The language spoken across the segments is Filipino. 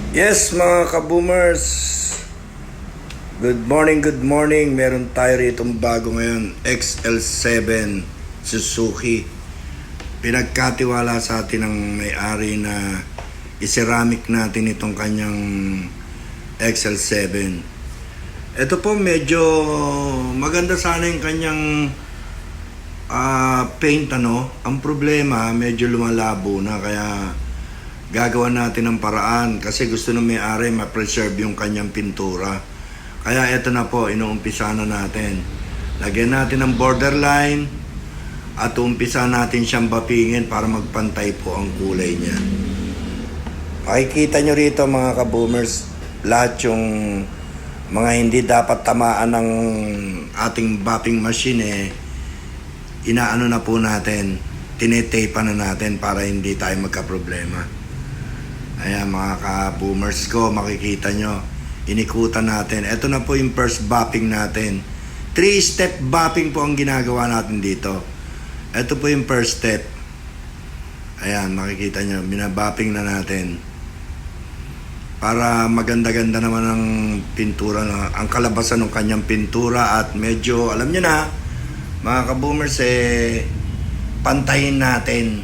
Yes, mga kaboomers. Good morning, good morning. Meron tayo rito bago ngayon, XL7 Suzuki. Pinagkatiwala sa atin ng may-ari na iseramic natin itong kanyang XL7. Ito po medyo maganda sana yung kanyang paint ano. Ang problema, medyo lumalabo na kaya gagawa natin ng paraan kasi gusto ng may-ari ma-preserve yung kanyang pintura. Kaya eto na po, inuumpisa na natin. Lagyan natin ng borderline at umpisa natin siyang bapingin para magpantay po ang kulay niya. Makikita nyo rito mga kaboomers, lahat yung mga hindi dapat tamaan ng ating bapping machine inaano na po natin, tinetape na natin para hindi tayo magka-problema. Ayan mga ka-boomers ko, makikita nyo, inikutan natin. Ito na po yung first bapping natin. 3-step bapping po ang ginagawa natin dito. Ito po yung first step. Ayan, makikita nyo, binabapping na natin. Para maganda-ganda naman ang pintura, ang kalabasan ng kanyang pintura at medyo, alam nyo na, mga ka-boomers, pantayin natin.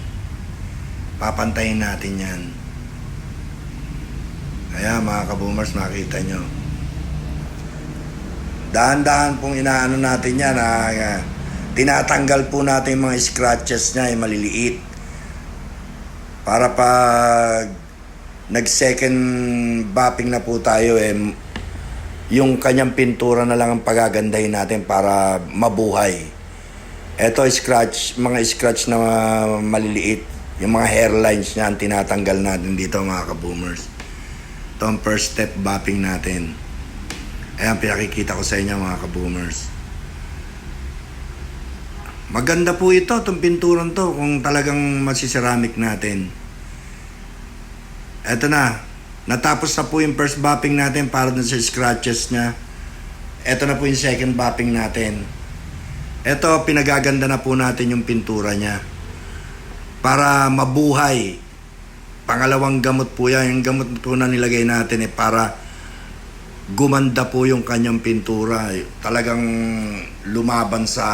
Papantayin natin yan. Kaya mga kaboomers, makita nyo. Dahan-dahan pong inaano natin yan. Tinatanggal po natin yung mga scratches niya, yung maliliit. Para pag nag-second bapping na po tayo, yung kanyang pintura na lang ang pagagandahin natin para mabuhay. Ito, mga scratch na maliliit. Yung mga hairlines niya, ang tinatanggal natin dito mga kaboomers. Ito ang first step bapping natin. Ayan, pinakikita ko sa inyo mga kaboomers. Maganda po ito, itong pinturan to, kung talagang masiceramic natin. Ito na. Natapos na po yung first bapping natin para dun sa scratches niya. Ito na po yung second bapping natin. Ito, pinagaganda na po natin yung pintura niya. Para mabuhay. Pangalawang gamot po yan. Yung gamot po na nilagay natin para gumanda po yung kanyang pintura. Talagang lumaban sa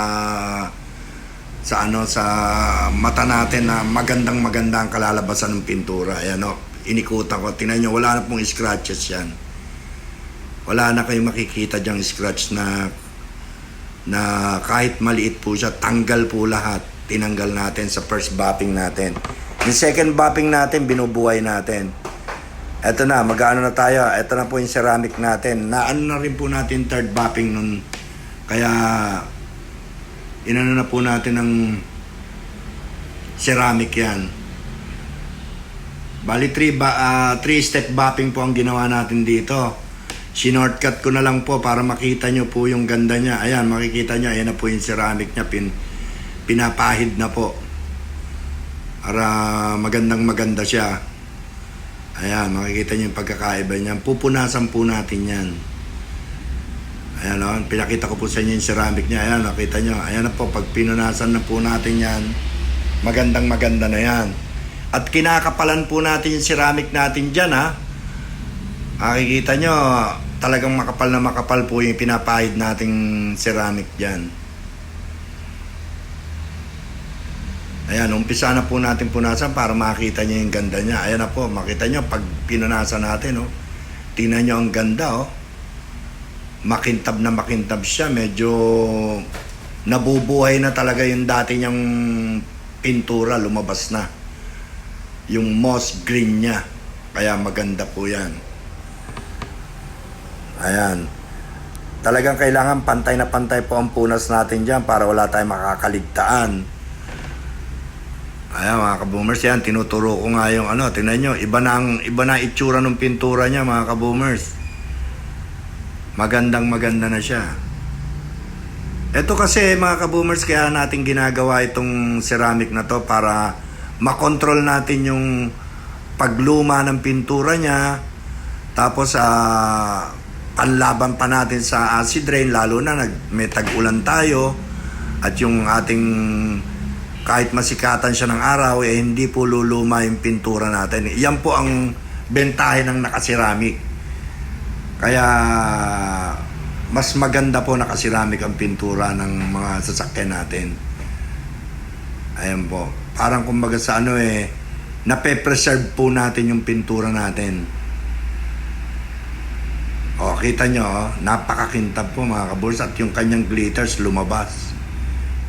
mata natin na magandang ang kalalabasan ng pintura. Ayan o, inikutan ko. Tingnan nyo, wala na pong scratches yan. Wala na kayong makikita dyang scratch na kahit maliit po siya, tanggal po lahat. Tinanggal natin sa first bapping natin. Yung second bapping natin, binubuhay natin. Eto na, mag-ano na tayo. Eto na po yung ceramic natin. Naano na rin po natin third bapping nun. Kaya, inano na po natin ng ceramic yan. Bali, 3-step bapping po ang ginawa natin dito. Sinortcut ko na lang po para makita nyo po yung ganda niya. Ayan, makikita nyo. Ayan na po yung ceramic niya. Pinapahid na po. Para maganda siya. Ayan, makikita nyo yung pagkakaiba niya. Pupunasan po natin yan. Ayan o, pinakita ko po sa inyo yung ceramic niya. Ayan, nakita nyo. Ayan na po, pag pinunasan na po natin yan, maganda na yan. At kinakapalan po natin yung ceramic natin dyan ha. Makikita nyo, talagang makapal na makapal po yung pinapahid nating ceramic dyan. Ayan, umpisa na po natin punasan para makita nyo yung ganda niya. Ayan na po, makita nyo pag pinunasan natin, tingnan nyo ang ganda, makintab na makintab siya. Medyo nabubuhay na talaga yung dati niyang pintura, lumabas na. Yung moss green niya. Kaya maganda po yan. Ayan. Talagang kailangan pantay na pantay po ang punas natin dyan para wala tayong makakaligtaan. Ayan mga kaboomers, yan, tinuturo ko nga yung tingnan nyo, iba na itsura ng pintura niya mga kaboomers. Maganda na siya. Ito kasi mga kaboomers, kaya natin ginagawa itong ceramic na to para makontrol natin yung pagluma ng pintura niya. Tapos panlaban pa natin sa acid rain, lalo na may tag-ulan tayo. At yung ating kahit masikatan siya ng araw, hindi po luluma yung pintura natin. Yan po ang bentahe ng nakaseramik. Kaya mas maganda po nakaseramik ang pintura ng mga sasakyan natin. Ayan po. Parang kumbaga sa nape-preserve po natin yung pintura natin. O, kita nyo, napakakintab po mga kaburs at yung kanyang glitters lumabas.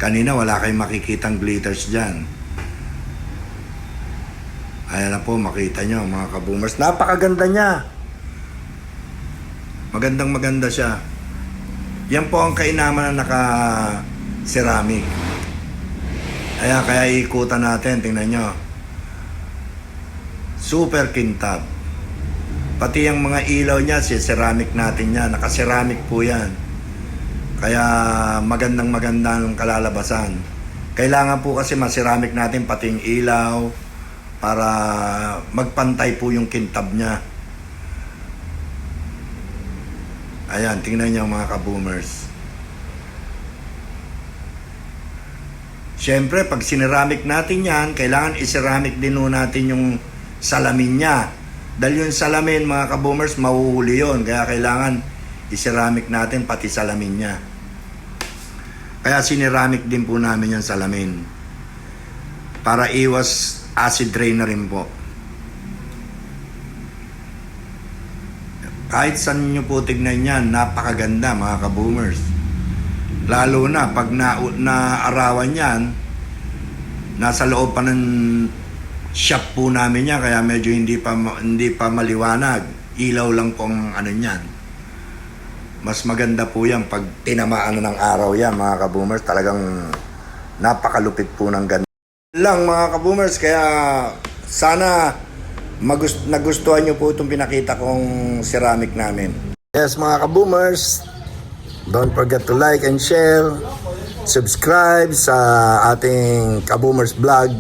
Kanina wala kayong makikitang glitters dyan. Ayan na po, makita nyo mga kaboomers. Napakaganda niya. Magandang maganda siya. Yan po ang kainaman na naka-ceramic. Kaya ikutan natin, tingnan nyo. Super kintab. Pati yung mga ilaw niya, ceramic natin yan. Naka-ceramic po yan. Kaya magandang kalalabasan. Kailangan po kasi ma-ceramic natin pati yung ilaw para magpantay po yung kintab niya. Ayan, tingnan niyo mga kaboomers. Siyempre, pag sineramic natin yan, kailangan iseramic din natin yung salamin niya. Dahil yung salamin, mga kaboomers, mahuhuli yun. Kaya kailangan iseramic natin pati salamin niya. Kaya sineramic din po namin yung salamin. Para iwas acid rain na rin po. Kahit saan nyo po tignan yan, napakaganda mga kaboomers. Lalo na pag naarawan yan, nasa loob pa ng shop po namin yan, kaya medyo hindi pa maliwanag. Ilaw lang po ang niyan. Mas maganda po yan pag tinamaan na ng araw yan mga kaboomers. Talagang napakalupit po ng ganda. Lang mga kaboomers, kaya sana nagustuhan nyo po itong pinakita kong ceramic namin. Yes mga kaboomers, don't forget to like and share, subscribe sa ating Kaboomers Vlog,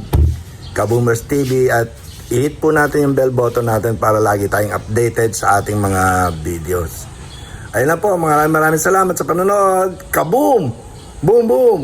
Kaboomers TV, at i-hit po natin yung bell button natin para lagi tayong updated sa ating mga videos. Ayun na po, maraming salamat sa panonood. Kaboom! Boom boom!